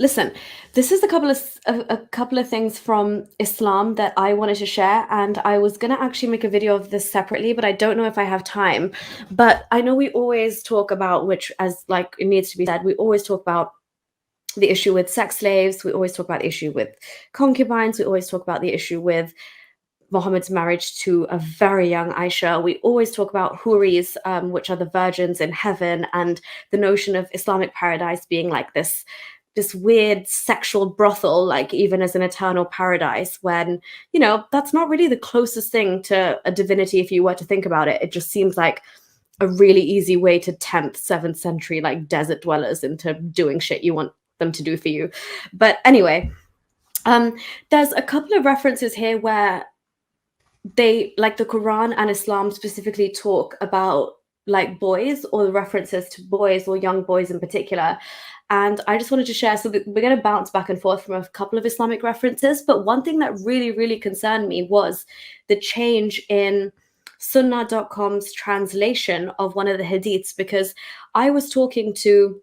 Listen, this is a couple of things from Islam that I wanted to share, and I was gonna actually make a video of this separately, but I don't know if I have time. But I know we always talk about, which as like it needs to be said, we always talk about the issue with sex slaves. We always talk about the issue with concubines. We always talk about the issue with Muhammad's marriage to a very young Aisha. We always talk about huris, which are the virgins in heaven, and the notion of Islamic paradise being like this weird sexual brothel, like even as an eternal paradise, when, you know, that's not really the closest thing to a divinity if you were to think about it. It just seems like a really easy way to tempt 7th century like desert dwellers into doing shit you want them to do for you. But anyway, there's a couple of references here where they, like the Quran and Islam specifically, talk about like boys, or the references to boys or young boys in particular. And I just wanted to share, so that we're going to bounce back and forth from a couple of Islamic references, but one thing that really concerned me was the change in sunnah.com's translation of one of the hadiths, because I was talking to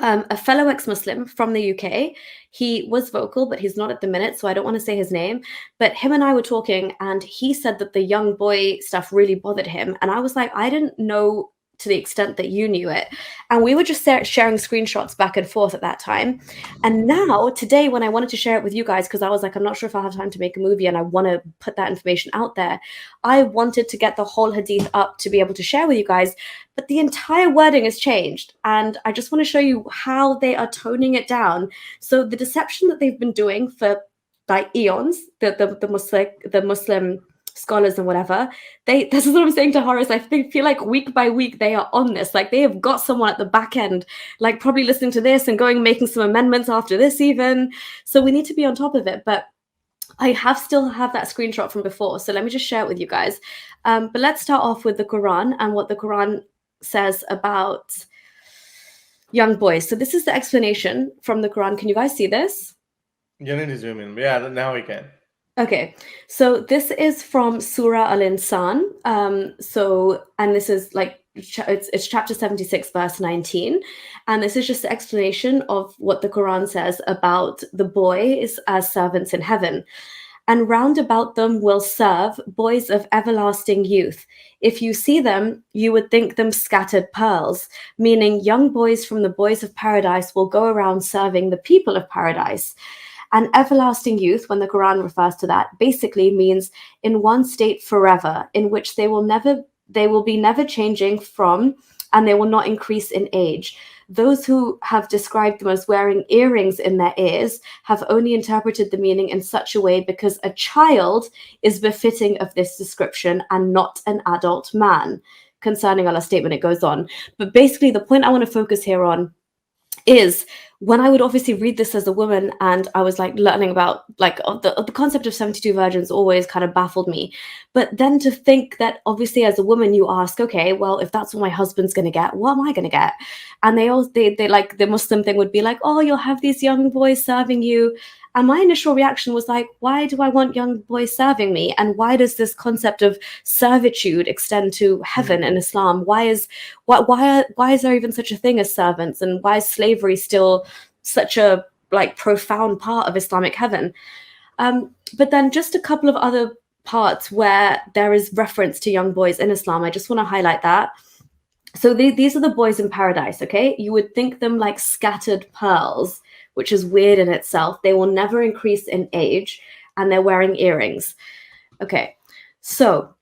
a fellow ex-Muslim from the UK. He was vocal, but he's not at the minute, so I don't want to say his name. But him and I were talking, and he said that the young boy stuff really bothered him. And I was like, I didn't know to the extent that you knew it. And we were just sharing screenshots back and forth at that time. And now, today, when I wanted to share it with you guys, because I was like, I'm not sure if I'll have time to make a movie and I want to put that information out there, I wanted to get the whole hadith up to be able to share with you guys. But the entire wording has changed, and I just want to show you how they are toning it down. So the deception that they've been doing for like eons, the Muslim scholars and whatever, this is what I'm saying to Horace. I feel like week by week they are on this. Like they have got someone at the back end, like probably listening to this and making some amendments after this even. So we need to be on top of it. But I still have that screenshot from before, so let me just share it with you guys. But let's start off with the Quran and what the Quran says about young boys. So this is the explanation from the Quran. Can you guys see this? You need to zoom in. Yeah, now we can. Okay, so this is from Surah Al-Insan. And this is like, it's chapter 76, verse 19. And this is just the explanation of what the Quran says about the boys as servants in heaven. And round about them will serve boys of everlasting youth. If you see them, you would think them scattered pearls, meaning young boys from the boys of paradise will go around serving the people of paradise. And everlasting youth, when the Quran refers to that, basically means in one state forever, in which they will be never changing from, and they will not increase in age. Those who have described them as wearing earrings in their ears have only interpreted the meaning in such a way because a child is befitting of this description and not an adult man. Concerning Allah's statement, it goes on. But basically, the point I want to focus here on is when I would obviously read this as a woman, and I was like learning about like the concept of 72 virgins always kind of baffled me. But then to think that obviously as a woman you ask, okay, well, if that's what my husband's going to get, what am I going to get? And they like, the Muslim thing would be like, oh, you'll have these young boys serving you. And my initial reaction was like, why do I want young boys serving me? And why does this concept of servitude extend to heaven in Islam? Why is there even such a thing as servants? And why is slavery still such a like profound part of Islamic heaven? But then just a couple of other parts where there is reference to young boys in Islam. I just want to highlight that. So these are the boys in paradise, okay? You would think them like scattered pearls, which is weird in itself. They will never increase in age, and they're wearing earrings. Okay, so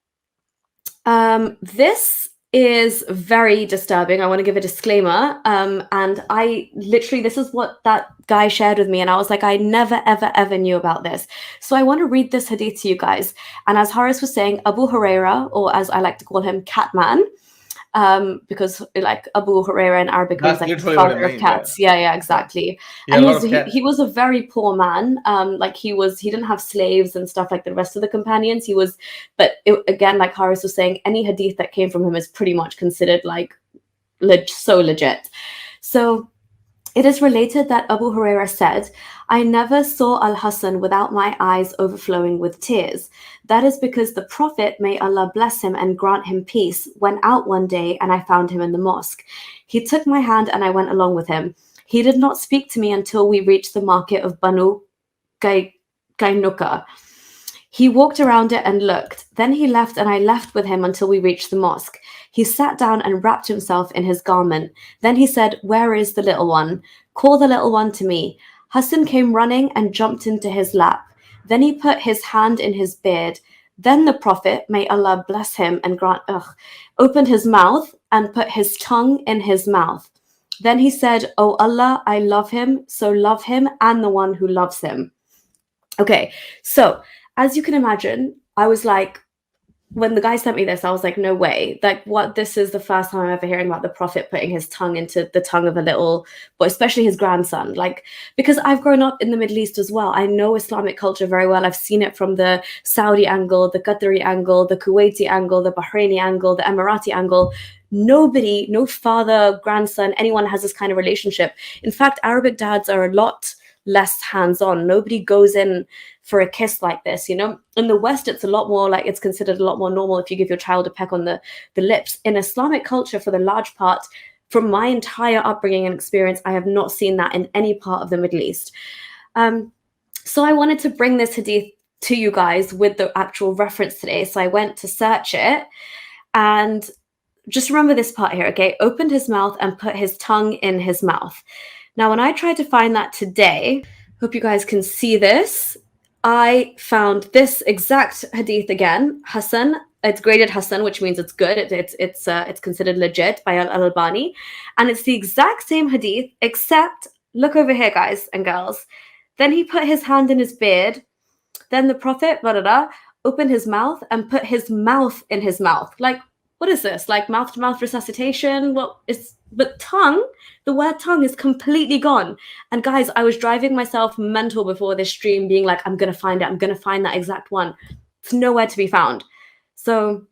this is very disturbing. I want to give a disclaimer. And I literally, this is what that guy shared with me, and I was like, I never, ever knew about this. So I want to read this hadith to you guys. And as Haris was saying, Abu Huraira, or as I like to call him, Catman, because like Abu Huraira in Arabic means like the father of cats. Yeah, exactly. Yeah, and he was a very poor man. Like he didn't have slaves and stuff like the rest of the companions. Again, like Haris was saying, any hadith that came from him is pretty much considered like so legit. So it is related that Abu Huraira said, I never saw Al-Hasan without my eyes overflowing with tears. That is because the Prophet, may Allah bless him and grant him peace, went out one day and I found him in the mosque. He took my hand and I went along with him. He did not speak to me until we reached the market of Banu Gainuka. He walked around it and looked. Then he left, and I left with him until we reached the mosque. He sat down and wrapped himself in his garment. Then he said, 'Where is the little one? Call the little one to me.' Hassan came running and jumped into his lap. Then he put his hand in his beard. Then the Prophet, may Allah bless him and grant, opened his mouth and put his tongue in his mouth. Then he said, 'Oh Allah, I love him, so love him and the one who loves him.'" Okay, so as you can imagine, I was like, when the guy sent me this, I was like, no way. Like, what? This is the first time I'm ever hearing about the Prophet putting his tongue into the tongue of a little boy, especially his grandson. Like, because I've grown up in the Middle East as well. I know Islamic culture very well. I've seen it from the Saudi angle, the Qatari angle, the Kuwaiti angle, the Bahraini angle, the Emirati angle. Nobody, no father, grandson, anyone has this kind of relationship. In fact, Arabic dads are a lot less hands-on. Nobody goes in for a kiss like this, you know. In the West, it's a lot more like, it's considered a lot more normal if you give your child a peck on the lips. In Islamic culture, for the large part, from my entire upbringing and experience, I have not seen that in any part of the Middle East. So I wanted to bring this hadith to you guys with the actual reference today. So I went to search it, and just remember this part here, okay? Opened his mouth and put his tongue in his mouth. Now, when I tried to find that today, hope you guys can see this, I found this exact hadith again. Hassan, it's graded Hassan, which means it's good. It's considered legit by Al-Albani. And it's the exact same hadith, except, look over here, guys and girls. Then he put his hand in his beard. Then the Prophet, opened his mouth and put his mouth in his mouth. Like, what is this? Like mouth-to-mouth resuscitation? But tongue, the word tongue is completely gone. And guys, I was driving myself mental before this stream, being like, I'm going to find it. I'm going to find that exact one. It's nowhere to be found. So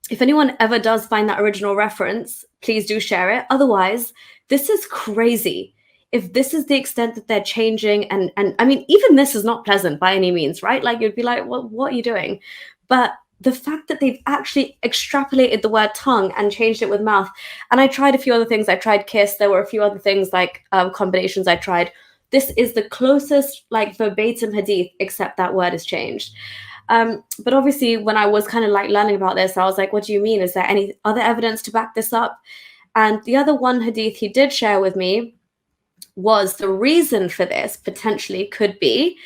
if anyone ever does find that original reference, please do share it. Otherwise, this is crazy. If this is the extent that they're changing, and I mean, even this is not pleasant by any means, right? Like, you'd be like, well, what are you doing? But the fact that they've actually extrapolated the word tongue and changed it with mouth. And I tried a few other things. I tried kiss. There were a few other things like combinations I tried. This is the closest like verbatim hadith, except that word is changed. But obviously, when I was kind of like learning about this, I was like, what do you mean? Is there any other evidence to back this up? And the other one hadith he did share with me was the reason for this potentially could be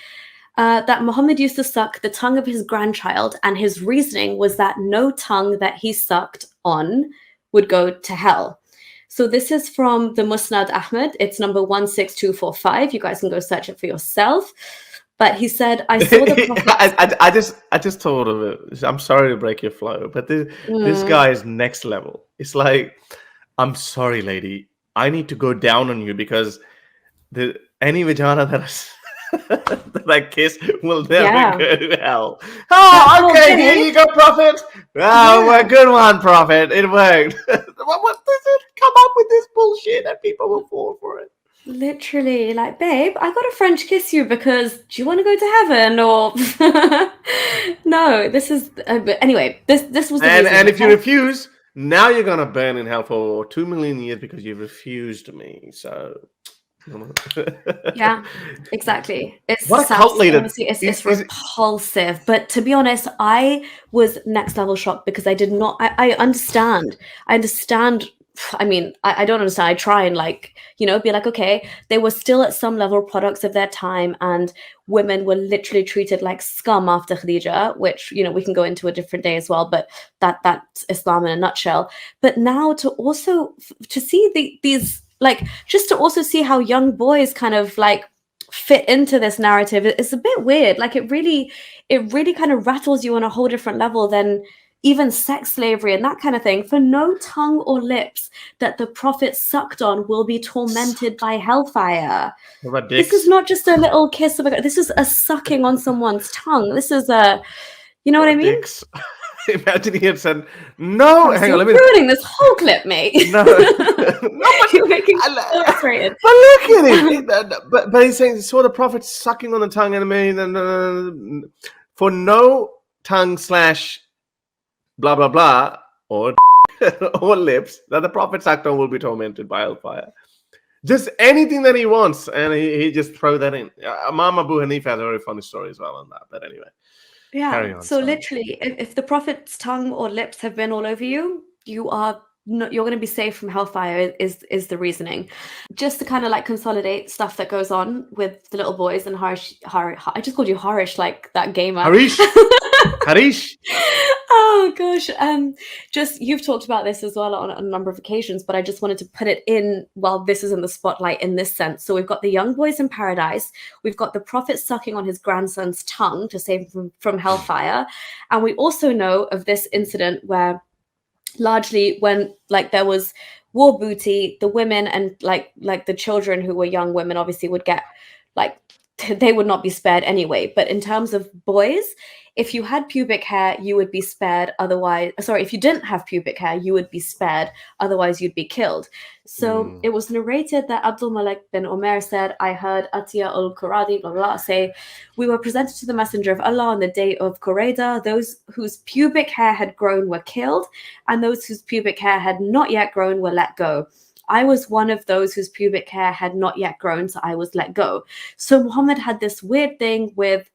that Muhammad used to suck the tongue of his grandchild, and his reasoning was that no tongue that he sucked on would go to hell. So this is from the Musnad Ahmad. It's number 16245. You guys can go search it for yourself. But he said, I saw the Prophet. I just thought of it. I'm sorry to break your flow, but this guy is next level. It's like, I'm sorry, lady. I need to go down on you because any vagina that I kiss will never go to hell. Oh, okay, here you go, Prophet. Oh, good one, Prophet. It worked. What does it come up with this bullshit and people will fall for it? Literally, like, babe, I got to French kiss you because do you want to go to heaven or no? This is but anyway. This was the reason, and if you refuse, now you're gonna burn in hell for 2 million years because you refused me. So. Yeah, exactly. It's what a cult leader. It's repulsive. But to be honest, I was next level shocked because I did not. I understand. I mean, I don't understand. I try and be like, okay, they were still at some level products of their time, and women were literally treated like scum after Khadija, which, we can go into a different day as well, but that's Islam in a nutshell. But now to see these, just to also see how young boys kind of fit into this narrative, it's a bit weird. Like it really kind of rattles you on a whole different level than even sex slavery and that kind of thing. For no tongue or lips that the Prophet sucked on will be tormented by hellfire. This is not just a little kiss. This is a sucking on someone's tongue. This is you know what I mean? Dicks. Imagine he had said, no, hang on, let me... ruining this whole clip, mate. No. But you're making me so frustrated. But look at it. But he's saying, saw the Prophet sucking on the tongue, and I mean, for no tongue / blah, blah, blah, or lips that the Prophet sucked on will be tormented by hellfire. Just anything that he wants, and he just throw that in. Imam Abu Hanifa has a very funny story as well on that. But anyway, carry on. So Sorry. literally, if the Prophet's tongue or lips have been all over you, you're going to be safe from hellfire. Is the reasoning? Just to kind of like consolidate stuff that goes on with the little boys and Harish. I just called you Harish, like that gamer. Harish. Harish. Oh gosh. Just you've talked about this as well on a number of occasions, but I just wanted to put it in while this is in the spotlight in this sense. So we've got the young boys in paradise, we've got the Prophet sucking on his grandson's tongue to save him from hellfire, and we also know of this incident where largely when like there was war booty, the women and like the children who were young women obviously would get like they would not be spared anyway. But in terms of boys, if you had pubic hair, you would be spared. Otherwise, sorry, if you didn't have pubic hair, you would be spared. Otherwise, you'd be killed. So it was narrated that Abdul Malik bin Umair said, I heard Atiya al-Quradi, blah, blah, say, we were presented to the Messenger of Allah on the day of Qurayda. Those whose pubic hair had grown were killed, and those whose pubic hair had not yet grown were let go. I was one of those whose pubic hair had not yet grown, so I was let go. So Muhammad had this weird thing with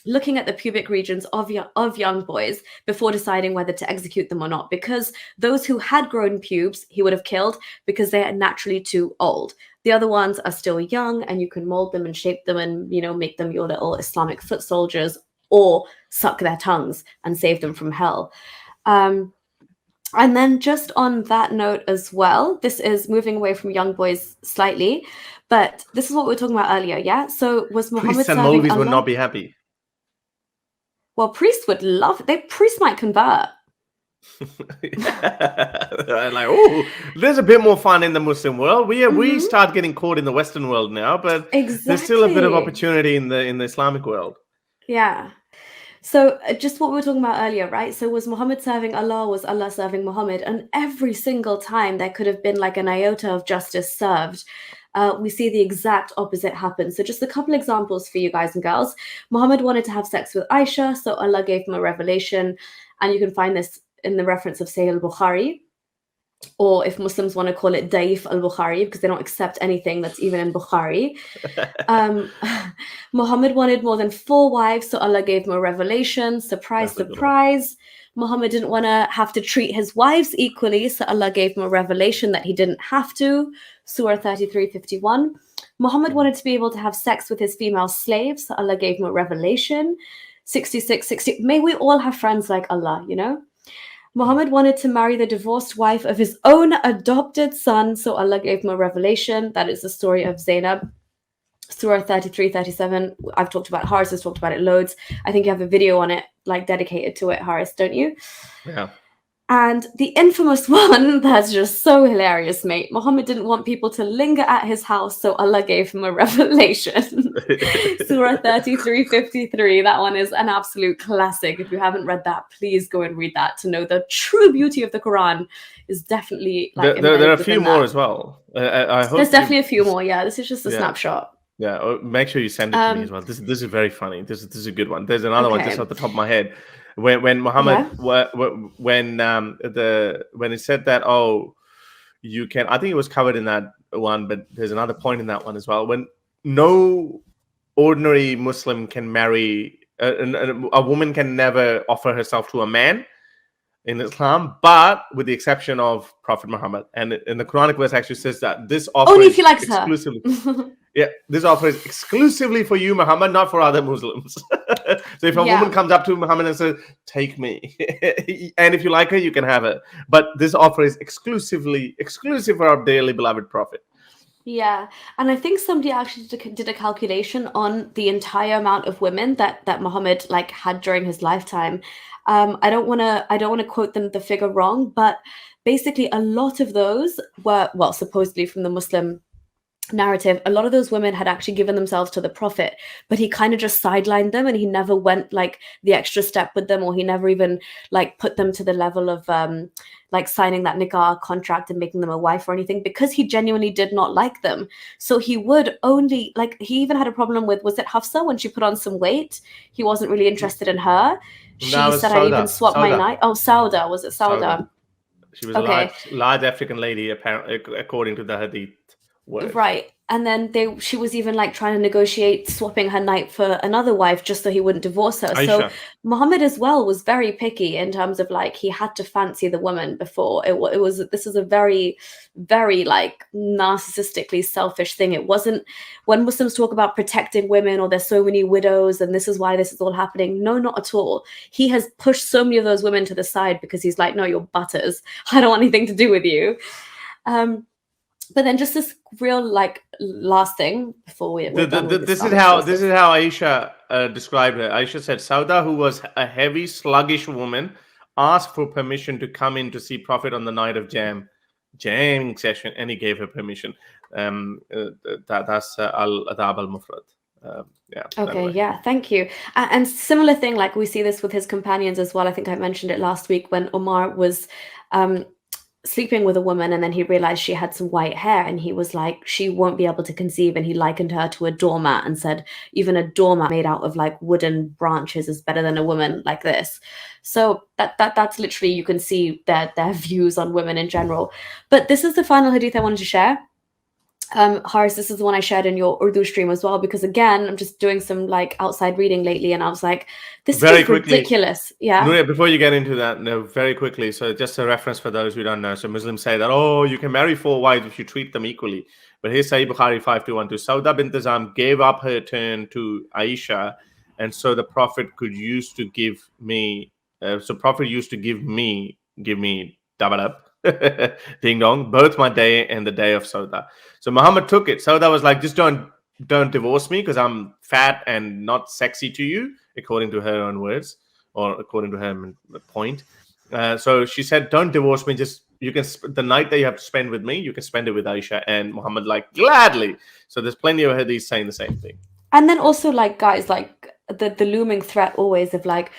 looking at the pubic regions of young boys before deciding whether to execute them or not, because those who had grown pubes, he would have killed because they are naturally too old. The other ones are still young, and you can mold them and shape them and, make them your little Islamic foot soldiers, or suck their tongues and save them from hell. And then just on that note as well, this is moving away from young boys slightly, but this is what we were talking about earlier, yeah? So was Muhammad priests and serving Maulvis Allah? would not be happy. Well, priests would love it. Priests might convert. Like, oh, there's a bit more fun in the Muslim world. We start getting caught in the Western world now, but there's still a bit of opportunity in the Islamic world. Yeah. So just what we were talking about earlier, right? So was Muhammad serving Allah? Was Allah serving Muhammad? And every single time there could have been like an iota of justice served. We see the exact opposite happen. So just a couple examples for you guys and girls. Muhammad wanted to have sex with Aisha, so Allah gave him a revelation. And you can find this in the reference of Sahih al-Bukhari. Or if Muslims want to call it Daif al-Bukhari, because they don't accept anything that's even in Bukhari. Muhammad wanted more than 4 wives, so Allah gave him a revelation. Surprise, surprise. Muhammad didn't want to have to treat his wives equally, so Allah gave him a revelation that he didn't have to. Surah 33:51. Muhammad wanted to be able to have sex with his female slaves, so Allah gave him a revelation. 66:60. May we all have friends like Allah, Muhammad wanted to marry the divorced wife of his own adopted son, so Allah gave him a revelation. That is the story of Zainab. Surah 33:37. I've talked about Haris has talked about it loads. I think you have a video on it, like dedicated to it, Haris, don't you? Yeah. And the infamous one that's just so hilarious, mate. Muhammad didn't want people to linger at his house, so Allah gave him a revelation. Surah 33:53. That one is an absolute classic. If you haven't read that, please go and read that to know the true beauty of the Quran is definitely like there are a few more as well. I hope there's definitely a few more. Yeah, this is just a snapshot. Yeah, make sure you send it to me as well. This is very funny. This is a good one. There's another one just off the top of my head. When Muhammad when it said that, oh, you can, I think it was covered in that one, but there's another point in that one as well. When no ordinary Muslim can marry a woman can never offer herself to a man in Islam, but with the exception of Prophet Muhammad. And in the Quranic verse actually says that this offer only if he likes exclusively. her. Yeah, this offer is exclusively for you, Muhammad, not for other Muslims. So if a woman comes up to Muhammad and says, take me, and if you like her, you can have her. But this offer is exclusive for our dearly beloved Prophet. Yeah, and I think somebody actually did a calculation on the entire amount of women that Muhammad like had during his lifetime. I don't want to quote the figure wrong, but basically a lot of those were, well, supposedly from the Muslim narrative, a lot of those women had actually given themselves to the Prophet, but he kind of just sidelined them, and he never went like the extra step with them, or he never even like put them to the level of like signing that nikah contract and making them a wife or anything, because he genuinely did not like them. So he would only, like, he even had a problem with, was it Hafsa, when she put on some weight? He wasn't really interested in her. She said, I even swapped my night. Oh, Sauda. Was it Sauda? She was a large African lady, apparently, according to the hadith. Word. Right. And then she was even like trying to negotiate swapping her knight for another wife just so he wouldn't divorce her. So Aisha. Muhammad as well was very picky in terms of like he had to fancy the woman before. It was this is a very, very like narcissistically selfish thing. It wasn't when Muslims talk about protecting women or there's so many widows and this is why this is all happening. No, not at all. He has pushed so many of those women to the side because he's like, no, you're butters. I don't want anything to do with you. But then just this real like last thing before we're done with This is how Aisha described her. Aisha said, Sauda, who was a heavy, sluggish woman, asked for permission to come in to see Prophet on the night of jamming session, and he gave her permission. That's Al Adab al Mufrad. Yeah. Okay, anyway. yeah, thank you. And similar thing, like we see this with his companions as well. I think I mentioned it last week when Omar was sleeping with a woman and then he realized she had some white hair and he was like, she won't be able to conceive, and he likened her to a doormat and said even a doormat made out of like wooden branches is better than a woman like this. So that's literally, you can see their views on women in general. But this is the final hadith I wanted to share. Haris, this is the one I shared in your Urdu stream as well, because again, I'm just doing some like outside reading lately and I was like, this Very is quickly, ridiculous. Yeah. Nuria, before you get into that, no, very quickly. So just a reference for those who don't know. So Muslims say that, oh, you can marry 4 wives if you treat them equally. But here's Sahih Bukhari 5212. Sauda bint Azam gave up her turn to Aisha, and so the Prophet used to give me double up, ding dong, both my day and the day of Sauda. So Muhammad took it. Sauda was like, just don't divorce me because I'm fat and not sexy to you, according to her own words, or according to her point. So she said, don't divorce me. Just you can the night that you have to spend with me, you can spend it with Aisha. And Muhammad like, gladly. So there's plenty of hadiths saying the same thing. And then also like guys, like the looming threat always of like,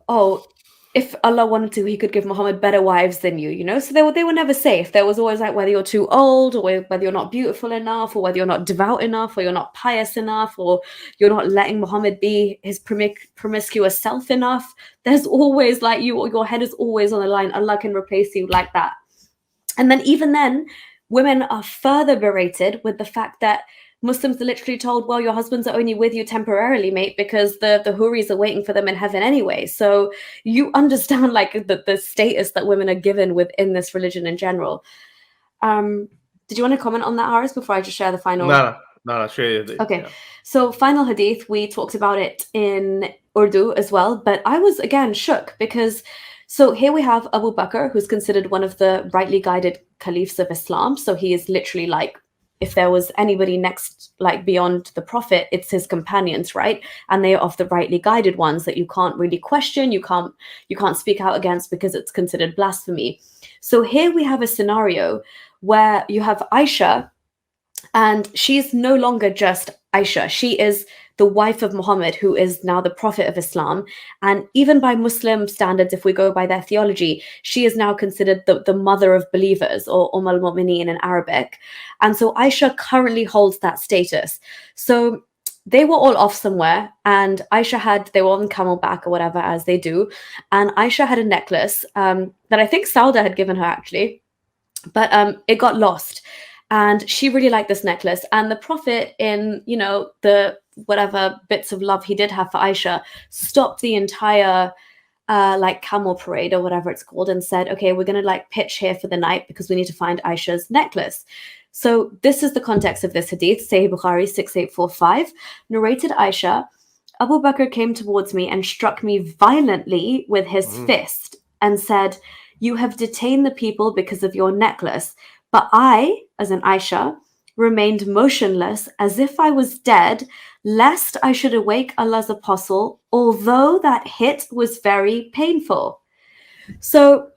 oh, if Allah wanted to, he could give Muhammad better wives than you, you know? So they were never safe. There was always like whether you're too old or whether you're not beautiful enough or whether you're not devout enough or you're not pious enough or you're not letting Muhammad be his promiscuous self enough. There's always like your head is always on the line. Allah can replace you like that. And then even then, women are further berated with the fact that Muslims are literally told, well, your husbands are only with you temporarily, mate, because the Huris are waiting for them in heaven anyway. So you understand like the status that women are given within this religion in general. Did you want to comment on that, Haris, before I just share the final? No, sure. Okay, yeah. So final hadith, we talked about it in Urdu as well, but I was again shook because so here we have Abu Bakr, who's considered one of the rightly guided caliphs of Islam. So he is literally like, if there was anybody next, like beyond the Prophet, it's his companions, right? And they are of the rightly guided ones that you can't really question, you can't speak out against because it's considered blasphemy. So here we have a scenario where you have Aisha, and she's no longer just Aisha. She is the wife of Muhammad, who is now the Prophet of Islam. And even by Muslim standards, if we go by their theology, she is now considered the mother of believers, or al-Mu'mineen in Arabic. And so Aisha currently holds that status. So they were all off somewhere, and they were on camelback or whatever, as they do. And Aisha had a necklace that I think Sauda had given her actually, but it got lost. And she really liked this necklace. And the Prophet, in, the whatever bits of love he did have for Aisha, stopped the entire like camel parade or whatever it's called and said, okay, we're going to like pitch here for the night because we need to find Aisha's necklace. So this is the context of this hadith, Sahih Bukhari 6845, narrated Aisha, Abu Bakr came towards me and struck me violently with his fist and said, you have detained the people because of your necklace. But I, as in Aisha, remained motionless as if I was dead, lest I should awake Allah's apostle, although that hit was very painful. So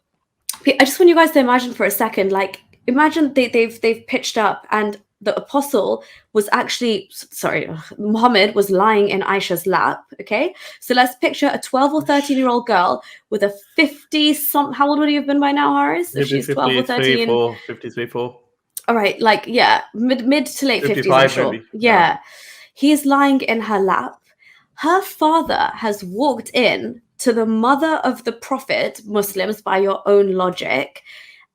I just want you guys to imagine for a second, like imagine they've pitched up and the apostle was actually, Muhammad was lying in Aisha's lap, okay? So let's picture a 12 or 13-year-old girl with a 50-something, how old would you have been by now, Haris? If she's 12 or 13. 53, 4. All right, like, yeah, mid to late 50s, I'm sure. Maybe. Yeah. He's lying in her lap. Her father has walked in to the mother of the Prophet, Muslims by your own logic,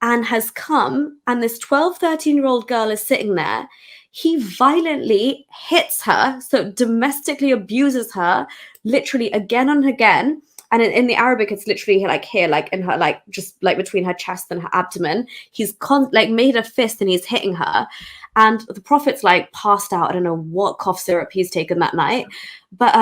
and has come, and this 12, 13-year-old girl is sitting there. He violently hits her, so domestically abuses her, literally again and again. And in the Arabic, it's literally like here, like in her, like just like between her chest and her abdomen. He's like made a fist and he's hitting her. And the Prophet's like passed out. I don't know what cough syrup he's taken that night. But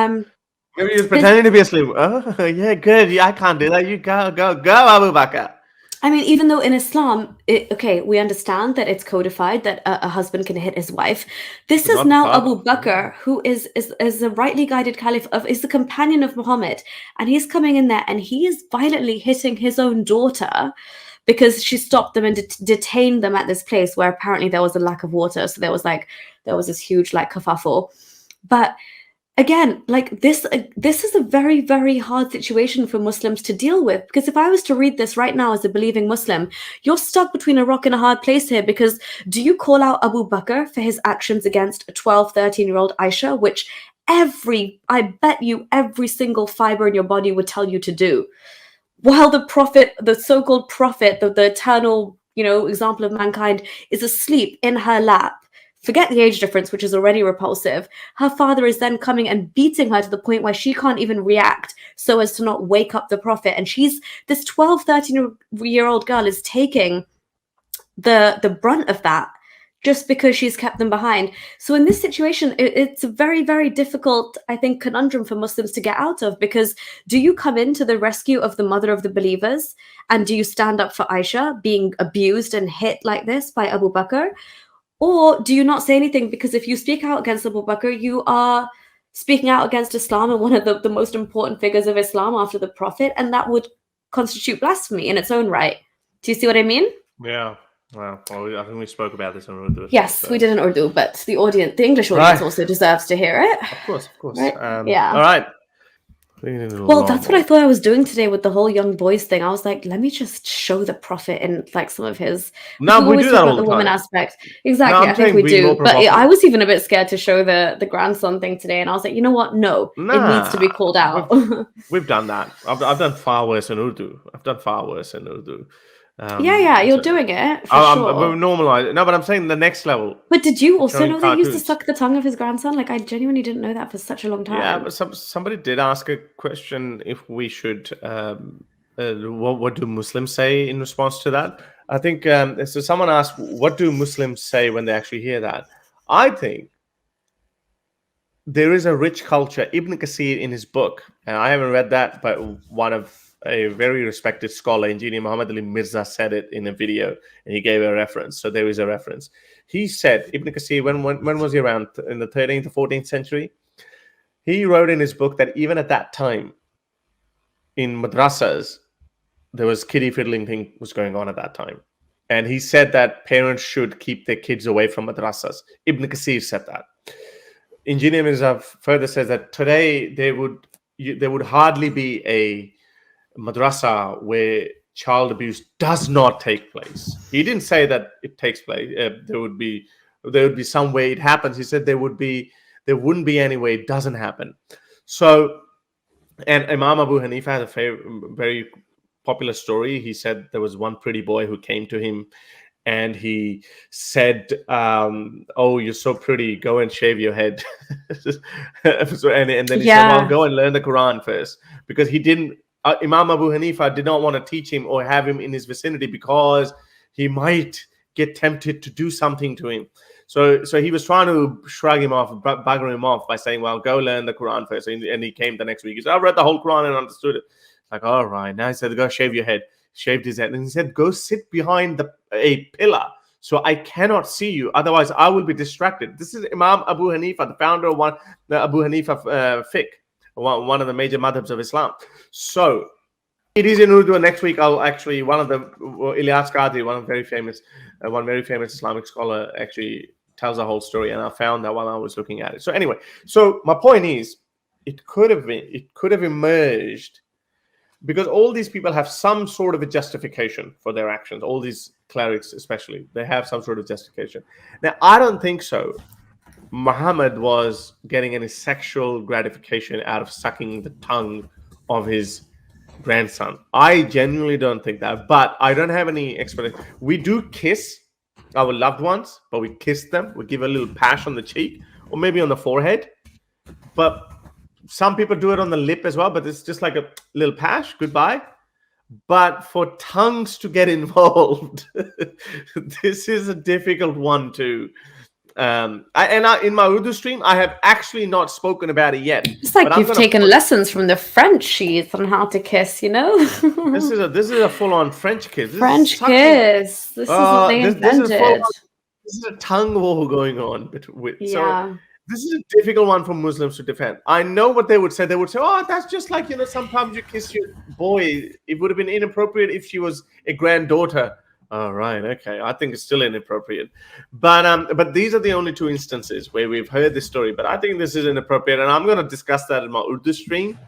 maybe he was pretending to be asleep. Oh, yeah, good. Yeah, I can't do that. You go, Abu Bakr. I mean, even though in Islam, okay, we understand that it's codified that a husband can hit his wife. This But is not now the father. Abu Bakr, who is the rightly guided caliph is the companion of Muhammad, and he's coming in there and he is violently hitting his own daughter because she stopped them and detained them at this place where apparently there was a lack of water. So there was this huge like kerfuffle. But again, like this is a very, very hard situation for Muslims to deal with, because if I was to read this right now as a believing Muslim, you're stuck between a rock and a hard place here, because do you call out Abu Bakr for his actions against a 12, 13-year-old Aisha, which I bet you every single fiber in your body would tell you to do, while the Prophet, the so-called Prophet, the eternal, example of mankind, is asleep in her lap? Forget the age difference, which is already repulsive. Her father is then coming and beating her to the point where she can't even react so as to not wake up the Prophet. And this 12, 13-year-old girl is taking the brunt of that just because she's kept them behind. So in this situation, it's a very, very difficult, I think, conundrum for Muslims to get out of, because do you come into the rescue of the mother of the believers, and do you stand up for Aisha being abused and hit like this by Abu Bakr? Or do you not say anything? Because if you speak out against Abu Bakr, you are speaking out against Islam and one of the most important figures of Islam after the Prophet, and that would constitute blasphemy in its own right. Do you see what I mean? Yeah. Well, I think we spoke about this in Urdu. Yes, we did in Urdu, but the English audience also deserves to hear it. Of course. Right? Yeah. All right. Well, that's what I thought I was doing today with the whole young boys thing. I was like, let me just show the Prophet in like some of his. No, we do that all the woman time. aspect. Exactly, No, I think we do. But I was even a bit scared to show the grandson thing today, and I was like, you know what? No, it needs to be called out. We've done that. I've done far worse in Urdu. You're doing it for sure. We're normalized. No, but I'm saying the next level. But did you also know that he used to suck the tongue of his grandson? Like, I genuinely didn't know that for such a long time. Yeah, but somebody did ask a question if we should. What do Muslims say in response to that? I think so. Someone asked, what do Muslims say when they actually hear that? I think there is a rich culture. Ibn Kathir in his book, and I haven't read that, but one of a very respected scholar, Engineer Muhammad Ali Mirza, said it in a video, and he gave a reference. So there is a reference. He said, Ibn Kathir, when was he around? In the 13th or 14th century? He wrote in his book that even at that time, in madrasas, there was kiddie fiddling thing was going on at that time. And he said that parents should keep their kids away from madrasas. Ibn Kathir said that. Engineer Mirza further says that today there would hardly be a madrasa where child abuse does not take place. He didn't say that it takes place. There would be some way it happens. He said there wouldn't be any way it doesn't happen. So, and Imam Abu Hanifa had a very popular story. He said there was one pretty boy who came to him, and he said, "Oh, you're so pretty. Go and shave your head." and then he said, "Well, go and learn the Quran first," because he didn't. Imam Abu Hanifa did not want to teach him or have him in his vicinity because he might get tempted to do something to him. So he was trying to shrug him off, bugger him off by saying, "Well, go learn the Quran first." And he came the next week. He said, "I read the whole Quran and understood it." Like, all right. Now he said, "Go shave your head." Shaved his head. And he said, "Go sit behind a pillar so I cannot see you. Otherwise, I will be distracted." This is Imam Abu Hanifa, the founder of the Abu Hanifa fiqh, one of the major madhabs of Islam. So it is in Urdu. Next week, I'll actually, one of the Ilyas Qadri, one very famous Islamic scholar, actually tells the whole story, and I found that while I was looking at it. So anyway, so my point is, it could have emerged because all these people have some sort of a justification for their actions. All these clerics, especially, they have some sort of justification. Now, I don't think so. Muhammad was getting any sexual gratification out of sucking the tongue of his grandson. I genuinely don't think that, but I don't have any explanation. We do kiss our loved ones, but we kiss them. We give a little pash on the cheek or maybe on the forehead. But some people do it on the lip as well, but it's just like a little pash, goodbye. But for tongues to get involved, this is a difficult one to. In my Urdu stream, I have actually not spoken about it yet. It's like you've taken lessons from the Frenchies on how to kiss, you know? This is a full-on French kiss. French kiss. This is what they invented. This is a tongue war going on. So this is a difficult one for Muslims to defend. I know what they would say. They would say, oh, that's just like, sometimes you kiss your boy. It would have been inappropriate if she was a granddaughter. Oh, right. Okay. I think it's still inappropriate. But these are the only two instances where we've heard this story. But I think this is inappropriate. And I'm going to discuss that in my Urdu stream.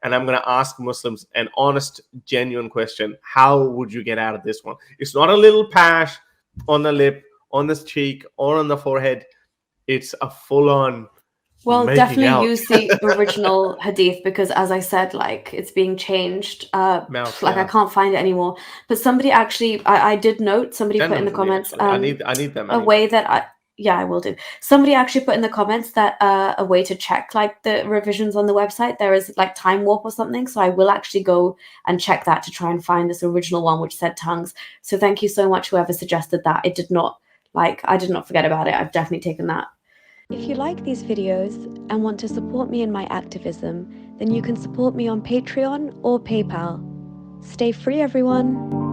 And I'm going to ask Muslims an honest, genuine question. How would you get out of this one? It's not a little pash on the lip, on the cheek, or on the forehead. It's a full-on. Well, definitely use the original hadith because, as I said, like it's being changed. I can't find it anymore. But somebody actually, I did note. Somebody put in the comments. I need them. A way that I will do. Somebody actually put in the comments that a way to check like the revisions on the website. There is like time warp or something. So I will actually go and check that to try and find this original one which said tongues. So thank you so much, whoever suggested that. I did not forget about it. I've definitely taken that. If you like these videos and want to support me in my activism, then you can support me on Patreon or PayPal. Stay free, everyone.